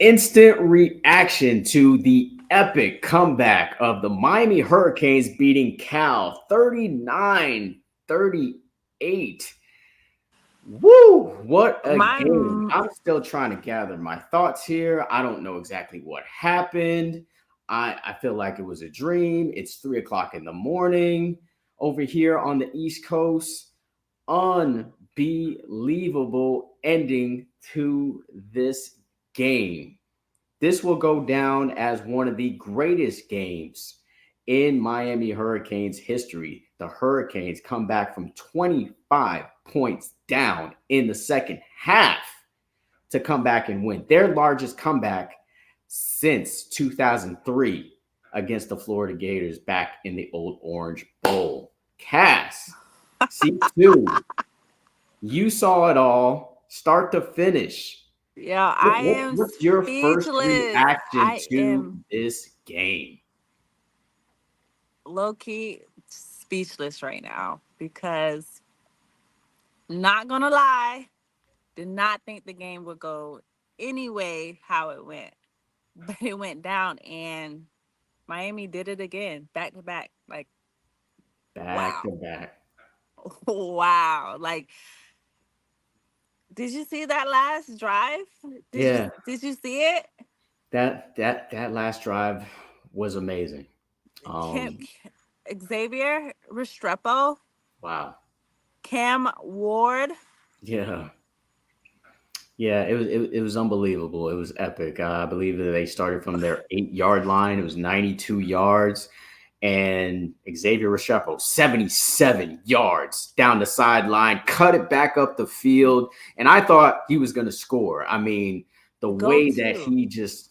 Instant reaction to the epic comeback of the Miami Hurricanes beating Cal 39-38. Woo! What a My game. I'm still trying to gather my thoughts here. I don't know exactly what happened. I feel like it was a dream. It's 3 o'clock in the morning over here on the East Coast. Unbelievable ending to this game. This will go down as one of the greatest games in Miami Hurricanes history. The Hurricanes come back from 25 points down in the second half to come back and win. Their largest comeback since 2003 against the Florida Gators back in the old Orange Bowl. Cass, C2, you saw it all start to finish. Yeah, What, I am what's your first speechless. reaction I to am this game? low key speechless right now because, not gonna lie, did not think the game would go anyway how it went, but it went down and Miami did it again, back to back. Like, Back to wow, back. wow. Like, did you see that last drive? Did you Yeah, did you see it? that last drive was amazing. Kim, Um, Xavier Restrepo, wow. Cam Ward. Yeah, yeah. It was unbelievable. It was epic. I believe that they started from their 8 yard line. It was 92 yards, and Xavier Restrepo 77 yards down the sideline, cut it back up the field, and I thought he was going to score. I mean, the Go way that to. he just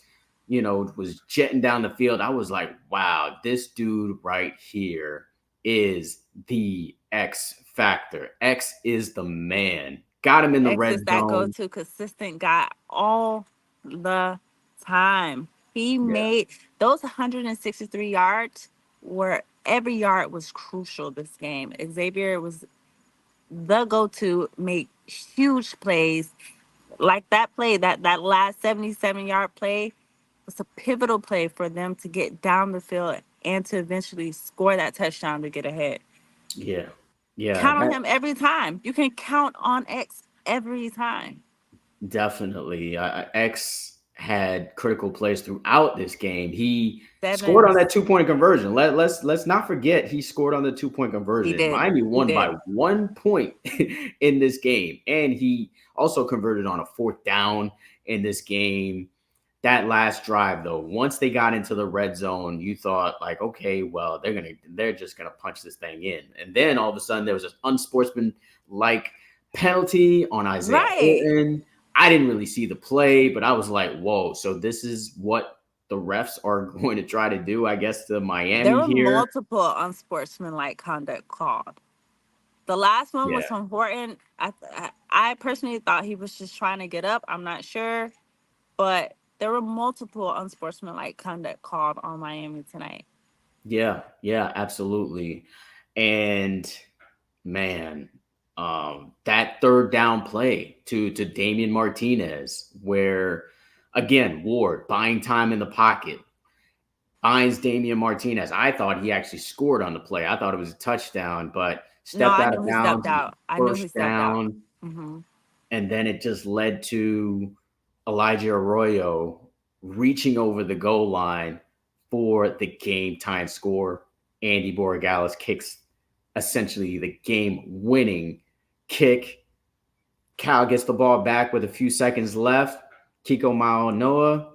was jetting down the field, I was like, wow, this dude right here is the X factor. X is the man. Got him in the X is red that go zone. to consistent guy all the time. He Yeah, made those 163 yards where every yard was crucial this game. Xavier was the go to make huge plays. Like that play, that last 77-yard play was a pivotal play for them to get down the field and to eventually score that touchdown to get ahead. yeah, yeah. Count on That him every time. You can count on X every time. definitely. X had critical plays throughout this game. He scored Seven. on that 2 point conversion. Let's not forget he scored on the 2 point He conversion. did. Miami He won by did. 1 point in this game, and he also converted on a fourth down in this game. That last drive, though, once they got into the red zone, you thought like, okay, well, they're just gonna punch this thing in, and then all of a sudden there was this unsportsmanlike penalty on Isaiah Right. Horton. I didn't really see the play, but I was like, whoa, so this is what the refs are going to try to do, I guess, to There Miami were here. multiple unsportsmanlike conduct called. The last one Yeah, was from Horton. I personally thought he was just trying to get up. I'm not sure, but there were multiple unsportsmanlike conduct called on Miami tonight. yeah, yeah, absolutely. And man, that third down play to Damian Martinez, where again Ward buying time in the pocket, finds Damian Martinez. I thought he actually scored on the play. I thought it was a touchdown, but No, stepped I out knew of he stepped bounds, out. I knew he first stepped out. down, Hmm. and then it just led to Elijah Arroyo reaching over the goal line for the game time score. Andy Borregales kicks essentially the game winning kick. Cal gets the ball back with a few seconds left. Kiko Maonoa,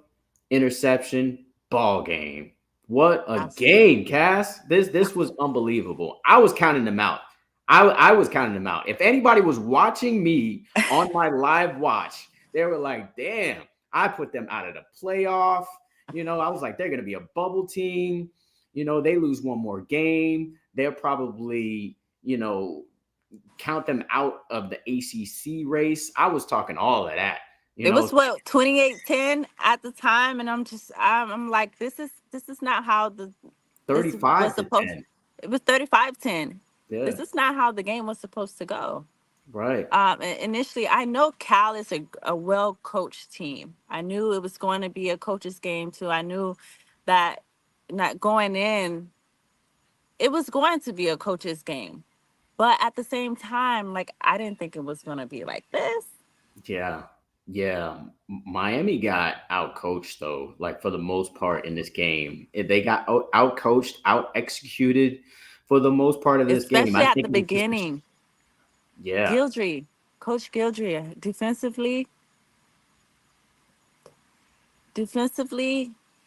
interception, ball game. What a Absolutely. game, Cass. This was unbelievable. I was counting them out. I was counting them out. If anybody was watching me on my live watch, they were like, damn, I put them out of the playoff. I was like, they're gonna be a bubble team. They lose one more game. They're probably, count them out of the ACC race. I was talking all of that. You It know, was what 28-10 at the time, and I'm like, this is not how this was 35 to supposed. 10. It was 35-10. Yeah. This is not how the game was supposed to go. Right. Initially, I know Cal is a well coached team. I knew it was going to be a coach's game too. I knew that not going in, it was going to be a coach's game. But at the same time, like I didn't think it was going to be like this. Yeah. Yeah. Miami got out coached though, like for the most part in this game. They got out coached, out executed for the most part of this game. Especially I at think the it was just beginning. yeah. Gildry, Coach Gildry, defensively,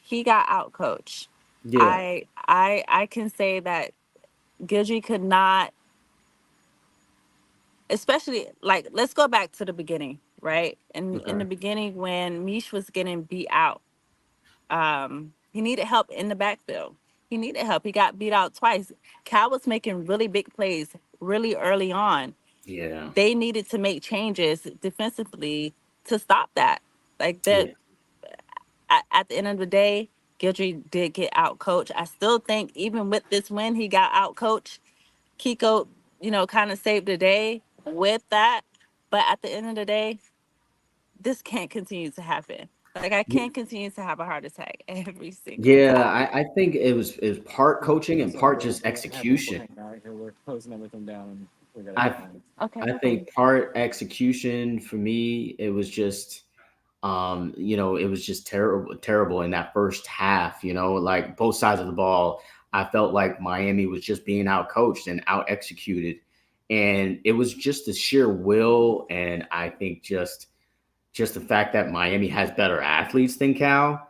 he got out coached. Yeah. I can say that Gildry could not, especially like let's go back to the beginning, right? In the Okay. beginning when Mish was getting beat out, he needed help in the backfield. He needed help. He got beat out twice. Cal was making really big plays really early on. Yeah. They needed to make changes defensively to stop that. Like that Yeah. at the end of the day, Gildry did get out coached. I still think even with this win, he got out coached. Kiko, kind of saved the day with that. But at the end of the day, this can't continue to happen. Like I can't continue to have a heart attack every single Yeah, time. I think it was part coaching and part just execution. I Okay, I no think problem. part execution for me, it was just it was just terrible in that first half, like both sides of the ball. I felt like Miami was just being out coached and out executed. And it was just the sheer will, and I think just the fact that Miami has better athletes than Cal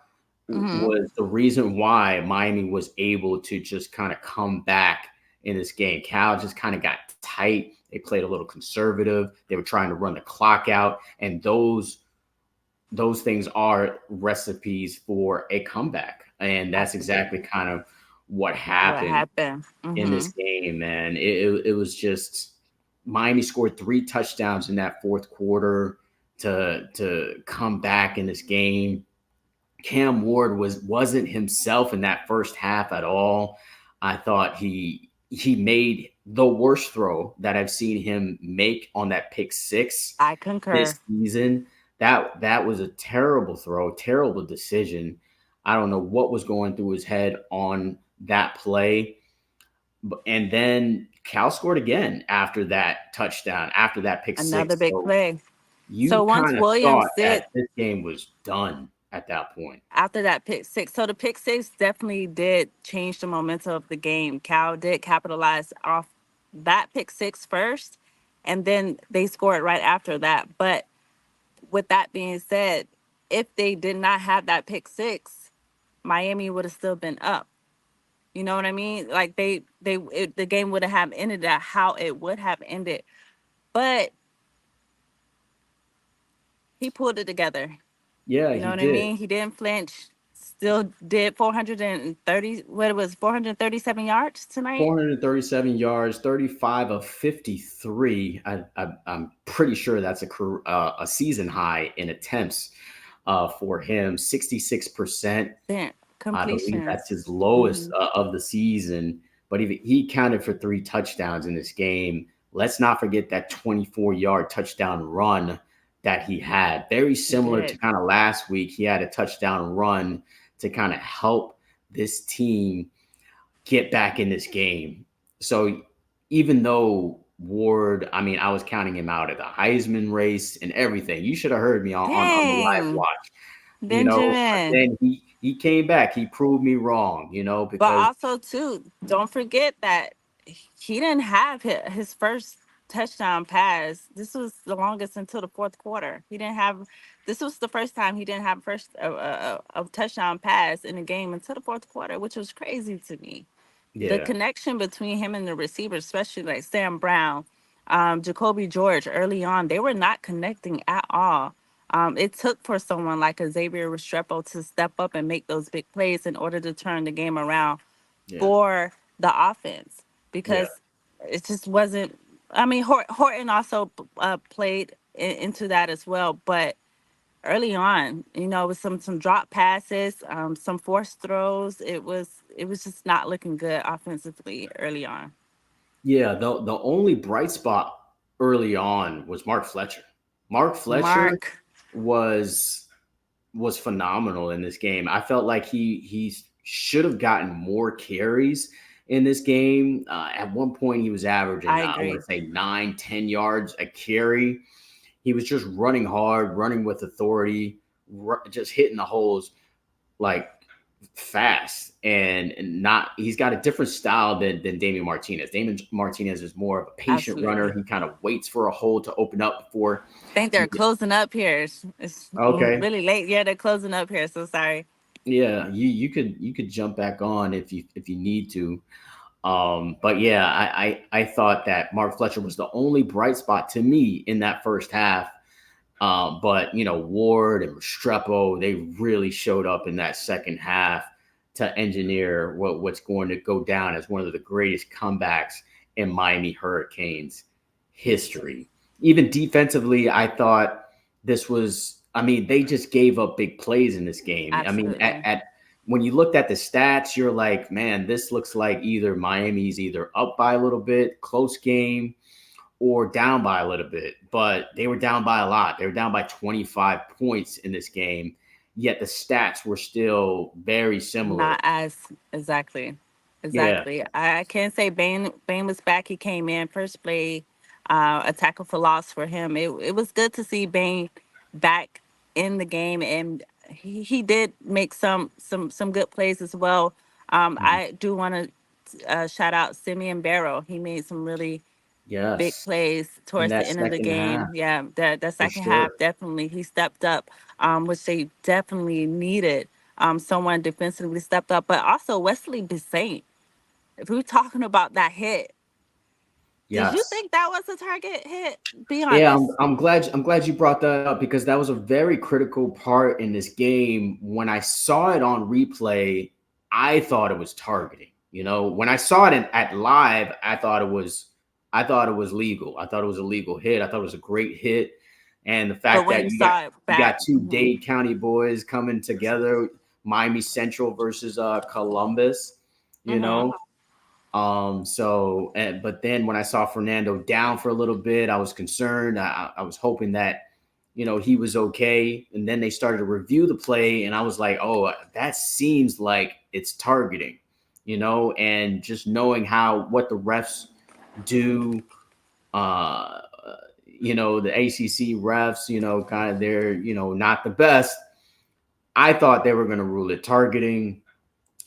Hmm. was the reason why Miami was able to just kind of come back in this game. Cal just kind of got tight. They played a little conservative. They were trying to run the clock out, and those things are recipes for a comeback. And that's exactly Absolutely. kind of what What happened happened? in Hmm. this game, man. It was just Miami scored 3 touchdowns in that fourth quarter to come back in this game. Cam Ward wasn't himself in that first half at all. I thought he made the worst throw that I've seen him make on that pick six I concur. this season. That was a terrible throw, terrible decision. I don't know what was going through his head on that play. And then Cal scored again after that touchdown, after that pick Another six. big So play. you So once kind of Williams thought did that this game was done at that point. after that pick six. So the pick six definitely did change the momentum of the game. Cal did capitalize off that pick six first, and then they scored right after that. But with that being said, if they did not have that pick six, Miami would have still been up. You know what I mean? Like the game would have ended at how it would have ended. But he pulled it together. Yeah, You know he what I did. mean? He didn't flinch. Still did 430, what it was, 437 yards tonight. 437 yards, 35 of 53. I'm pretty sure that's a season high in attempts for him. 66%. Then I believe that's completions. his lowest Hmm. of the season. But he counted for 3 touchdowns in this game. Let's not forget that 24-yard touchdown run that he had. Very He similar to did. kind of last week. He had a touchdown run to kind of help this team get back in this game. So even though Ward, I mean, I was counting him out at the Heisman race and everything. You should have heard me on the live Dang, watch, but Benjamin. then he came back. He proved me wrong, But because also too, don't forget that he didn't have his first touchdown pass. This was the longest until the fourth quarter. He didn't have. This was the first time he didn't have first a touchdown pass in the game until the fourth quarter, which was crazy to me. The yeah, connection between him and the receivers, especially like Sam Brown, Jacoby George early on, they were not connecting at all. It took for someone like a Xavier Restrepo to step up and make those big plays in order to turn the game around yeah, for the offense yeah. because it just wasn't. I mean, Horton also played into that as well, but early on, with some drop passes, some forced throws. It was just not looking good offensively early on. Yeah, the only bright spot early on was Mark Fletcher. Mark Fletcher Mark, was was phenomenal in this game. I felt like he should have gotten more carries in this game. At one point, he was averaging I I want agree. to say 9, 10 yards a carry. He was just running hard, running with authority, just hitting the holes like fast and not he's got a different style than Damian Martinez. Damian Martinez is more of a patient runner. Absolutely. He kind of waits for a hole to open up before. Think they're closing up here. It's Okay. really late. Yeah, they're closing up here. So sorry. Yeah, you could jump back on if you need to. But yeah, I thought that Mark Fletcher was the only bright spot to me in that first half. But Ward and Restrepo, they really showed up in that second half to engineer what's going to go down as one of the greatest comebacks in Miami Hurricanes history. Even defensively, I thought this was. I mean, they just gave up big plays in this game. I mean, at, Absolutely. at when you looked at the stats, you're like, man, this looks like either Miami's either up by a little bit, close game, or down by a little bit, but they were down by a lot. They were down by 25 points in this game, yet the stats were still very similar. Not as exactly. Yeah. Exactly. I can't say Bane was back. He came in first play, a tackle for loss for him. It was good to see Bane back in the game, and he did make some good plays as well. Mhm. I do want to shout out Simeon Barrow. He made some really big Yes. plays In towards the that end of the second half, game. Yeah, the for second half sure. definitely he stepped up, which they definitely needed. Someone defensively stepped up, but also Wesley Bissant. If we're talking about that hit, did you Yes. think that was a target hit? Be Yeah, honest. I'm glad you brought that up because that was a very critical part in this game. When I saw it on replay, I thought it was targeting. When I saw it at live, I thought it was legal. I thought it was a legal hit. I thought it was a great hit, and the But fact when that you you got saw it you got back, two Dade County boys coming together, Miami Central versus Columbus, you hmm know, but then when I saw Fernando down for a little bit, I was concerned. I was hoping that, he was okay. And then they started to review the play, and I was like, oh, that seems like it's targeting, and just knowing what the refs do, uh, the ACC refs, kind of they're, not the best. I thought they were going to rule it targeting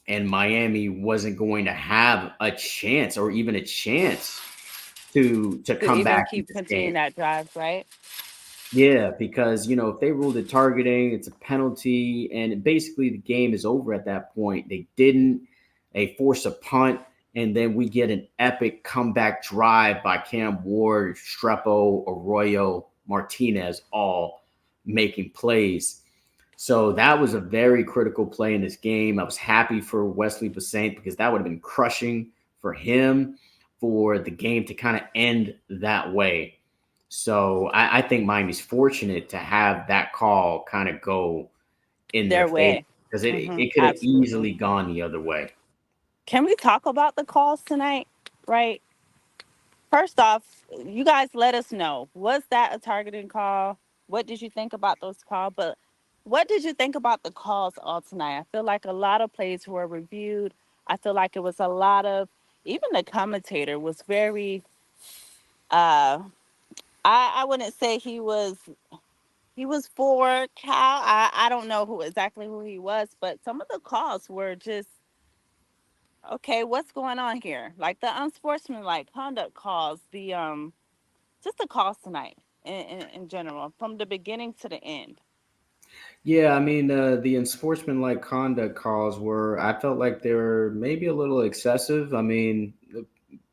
and Miami wasn't going to have a chance or even a chance to to come even back in keep this game. continuing that drive, right? Yeah, because if they ruled it targeting, it's a penalty, and basically the game is over at that point. They didn't. They force a punt, and then we get an epic comeback drive by Cam Ward, Strepo, Arroyo, Martinez, all making plays. So that was a very critical play in this game. I was happy for Wesley Bissant because that would have been crushing for him for the game to kind of end that way. So I think Miami's fortunate to have that call kind of go in their Their favor way. because it could have Absolutely. easily gone the other way. Can we talk about the calls tonight? Right. First off, you guys let us know. Was that a targeting call? What did you think about those calls? But what did you think about the calls all tonight? I feel like a lot of plays were reviewed. I feel like it was a lot of even the commentator was very I wouldn't say he was for Cal. I don't know who he was, but some of the calls were just okay, what's going on here? Like the unsportsmanlike conduct calls, the just the calls tonight in general, from the beginning to the end. Yeah, I mean, the unsportsmanlike conduct calls were, I felt like they were maybe a little excessive. I mean,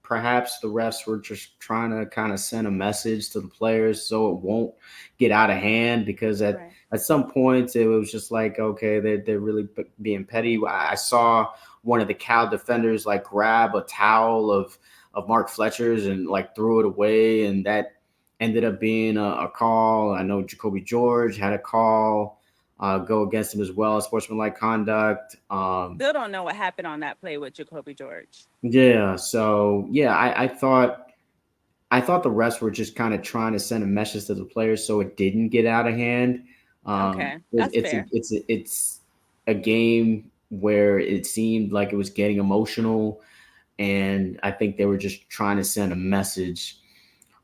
perhaps the refs were just trying to kind of send a message to the players so it won't get out of hand because Right. at some points it was just like, okay, they're really being petty. I saw one of the Cal defenders like grab a towel of Mark Fletcher's and like threw it away, and that ended up being a call. I know Jacoby George had a call go against him as well, sportsmanlike conduct. Still don't know what happened on that play with Jacoby George. Yeah, so yeah, I thought. I thought the refs were just kind of trying to send a message to the players so it didn't get out of hand. Okay, that's fair. It's a game where it seemed like it was getting emotional, and I think they were just trying to send a message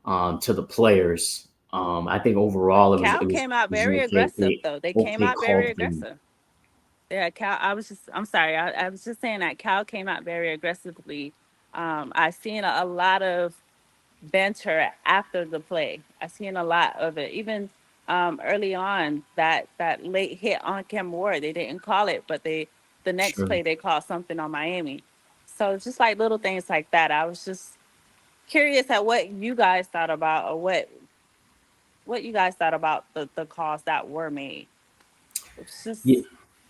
to the players. I think overall Cal it came out was an very aggressive though. They came okay out very called game. aggressive. Yeah, Cal. I'm sorry. I was just saying that Cal came out very aggressively. I seen a lot of banter after the play. I seen a lot of it. Even early on, that late hit on Cam Ward, they didn't call it, but the next Sure. play they called something on Miami. So it's just like little things like that. I was just curious at what you guys thought about, or what you guys thought about the calls that were made. It's Yeah, just this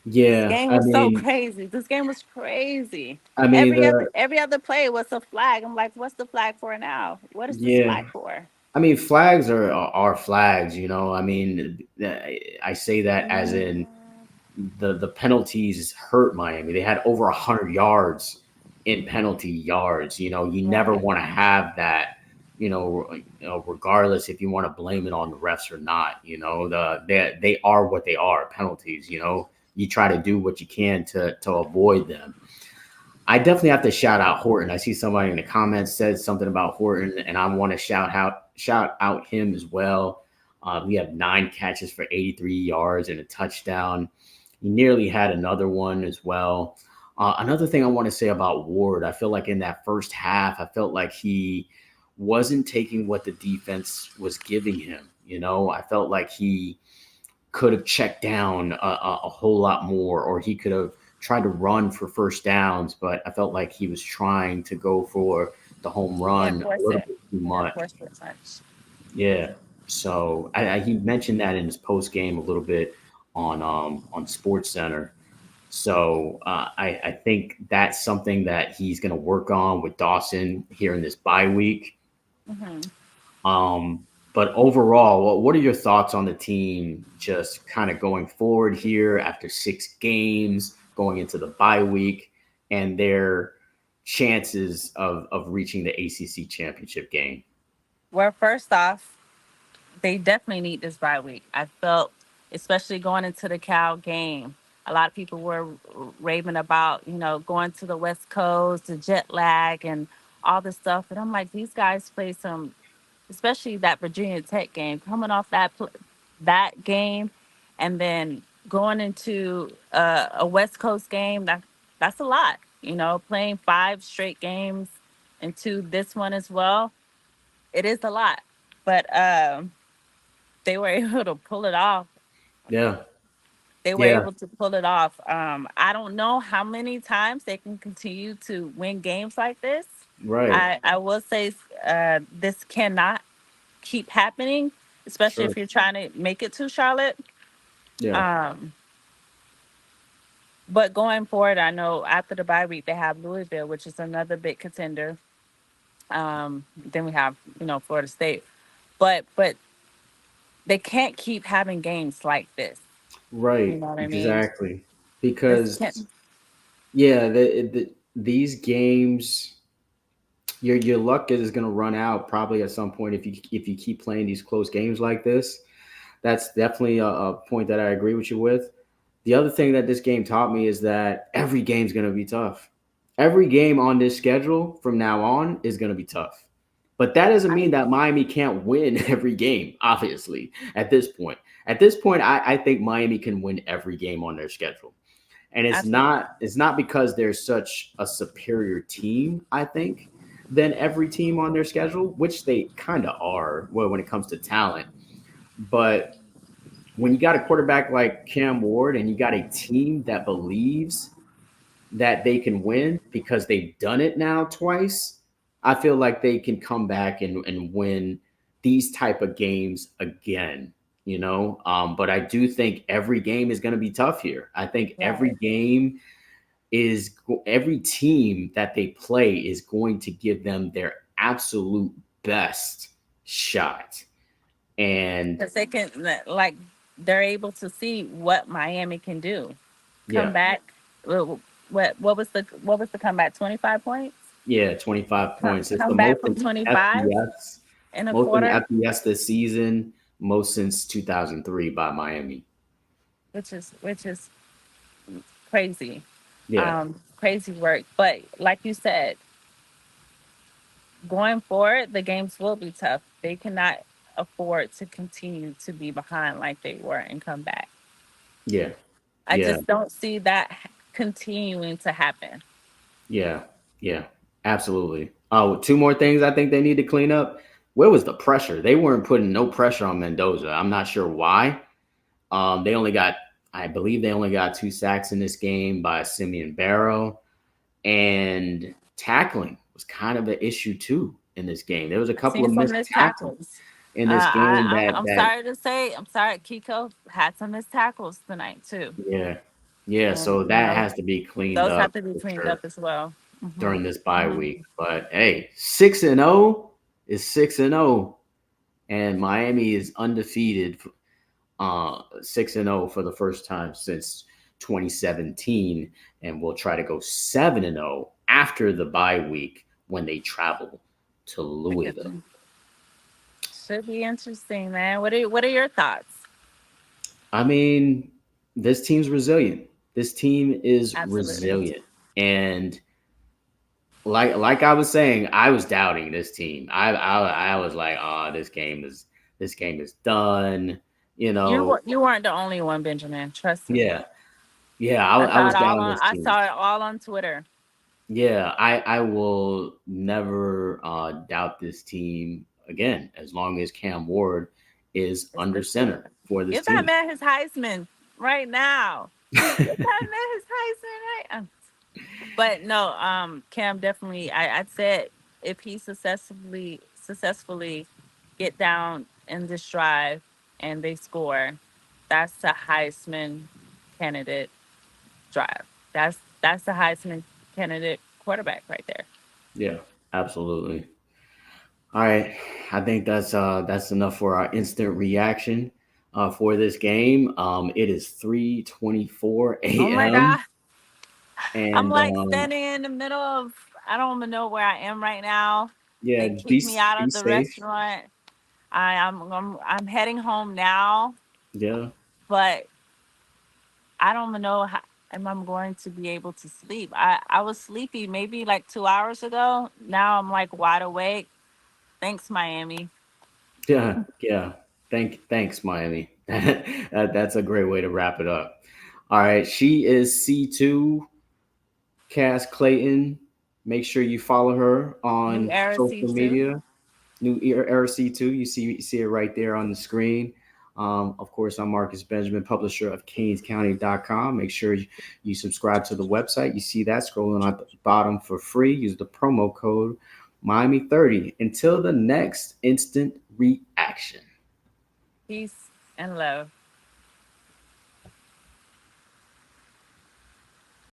yeah. game was so crazy. This game was crazy. I mean the Every other play was a flag. I'm like, what's the flag for now? What is this yeah. flag for? I mean, flags are flags, you know. I mean, I say that as in Mm, the penalties hurt Miami. They had over 100 yards in penalty yards. You know, you never right. want to have that. Regardless if you want to blame it on the refs or not. You know, they are what they are, penalties. You know, you try to do what you can to avoid them. I definitely have to shout out Horton. I see somebody in the comments said something about Horton, and I want to shout out him as well. He had 9 catches for 83 yards and a touchdown. He nearly had another one as well. Another thing I want to say about Ward, I feel like in that first half, I felt like he wasn't taking what the defense was giving him. You know, I felt like he could have checked down a whole lot more, or he could have tried to run for first downs. But I felt like he was trying to go for the home And run a force little it. bit too Yeah, much. force it much. Yeah. So he mentioned that in his post game a little bit on Sports Center. So I think that's something that he's going to work on with Dawson here in this bye week. Hmm. But overall, what are your thoughts on the team just kind of going forward here after 6 games, going into the bye week, and their chances of reaching the ACC championship game? Well, first off, they definitely need this bye week. I felt, especially going into the Cal game, a lot of people were raving about, going to the West Coast, the jet lag, and all this stuff. And I'm like, these guys play some, especially that Virginia Tech game, coming off that game, and then going into a West Coast game. That's a lot. Playing 5 straight games into this one as well. It is a lot, but they were able to pull it off. Yeah, They were yeah, able to pull it off. I don't know how many times they can continue to win games like this. right. I will say this cannot keep happening, especially Sure. if you're trying to make it to Charlotte. Yeah, Um, but going forward, I know after the bye week they have Louisville, which is another big contender. Then we have Florida State, but they can't keep having games like this. You right. know what I mean? Exactly. This Because can't. yeah, these games, your luck is going to run out probably at some point if you keep playing these close games like this. That's definitely a point that I agree with you with. The other thing that this game taught me is that every game's going to be tough. Every game on this schedule from now on is going to be tough. But that doesn't mean that Miami can't win every game, obviously, at this point. At this point, I think Miami can win every game on their schedule. And Absolutely. it's not because they're such a superior team, I think, than every team on their schedule, which they kind of are when it comes to talent. But when you got a quarterback like Cam Ward and you got a team that believes that they can win because they've done it now twice, I feel like they can come back and win these type of games again. But I do think every game is going to be tough here. I think every Right. game every team that they play is going to give them their absolute best shot. And Because they can, like, they're able to see what Miami can do. Come yeah, back. What was the comeback? 25 points. yeah, 25 Come, points. It's the come most back from in 25. FBS. in a Most in quarter, FBS this season, most since 2003 by Miami. which is crazy, Yeah, crazy work. But like you said, going forward, the games will be tough. They cannot afford to continue to be behind like they were and come back. yeah, I yeah, just don't see that continuing to happen. yeah, yeah. Absolutely. Oh, two more things I think they need to clean up. Where was the pressure? They weren't putting no pressure on Mendoza. I'm not sure why. They only got, I believe, they only got 2 sacks in this game by Simeon Barrow, and tackling was kind of an issue too in this game. There was a I've couple seen of some missed missed tackles tackles. in this game I'm that sorry to say, I'm sorry, Kiko had some missed tackles tonight too, yeah, yeah. and So that has to be cleaned those up have to be for cleaned up sure as well. during this bye Hmm. week. But hey, 6-0 is 6-0, and Miami is undefeated. 6-0 for the first time since 2017, and we'll try to go 7-0 after the bye week when they travel to Louisville. Should be interesting, man. What are your thoughts? I mean, this team's resilient. This team is Absolutely. resilient, and like I was saying, I was doubting this team. I was like, oh, this game is done. You know, You weren't the only one, Benjamin. Trust me. yeah, yeah. I was down this I team. saw it all on Twitter. Yeah, I will never doubt this team again as long as Cam Ward is It's under the center center. for this Give that team. man his Heisman right now. Give that man his Heisman right now. But no, Cam definitely. I said if he successfully get down in this drive and they score, that's a Heisman candidate drive. That's a Heisman candidate quarterback right there. Yeah, absolutely. All right, I think that's enough for our instant reaction for this game. It is 3:24 Oh my a.m. god. I'm and like standing in the middle of, I don't even know where I am right now. yeah, They kicked me out be of the safe. restaurant. I'm heading home now, Yeah, but I don't even know how am I'm going to be able to sleep. I was sleepy maybe like 2 hours ago. Now I'm like wide awake. Thanks, Miami. yeah, yeah. Thanks, Miami. That's a great way to wrap it up. All right, she is C2 Cass Clayton. Make sure you follow her New on era social C2. media. New Era C2. You see it right there on the screen. Of course, I'm Marcus Benjamin, publisher of CanesCounty.com. Make sure you subscribe to the website. You see that scrolling at the bottom for free. Use the promo code Miami30. Until the next instant reaction. Peace and love.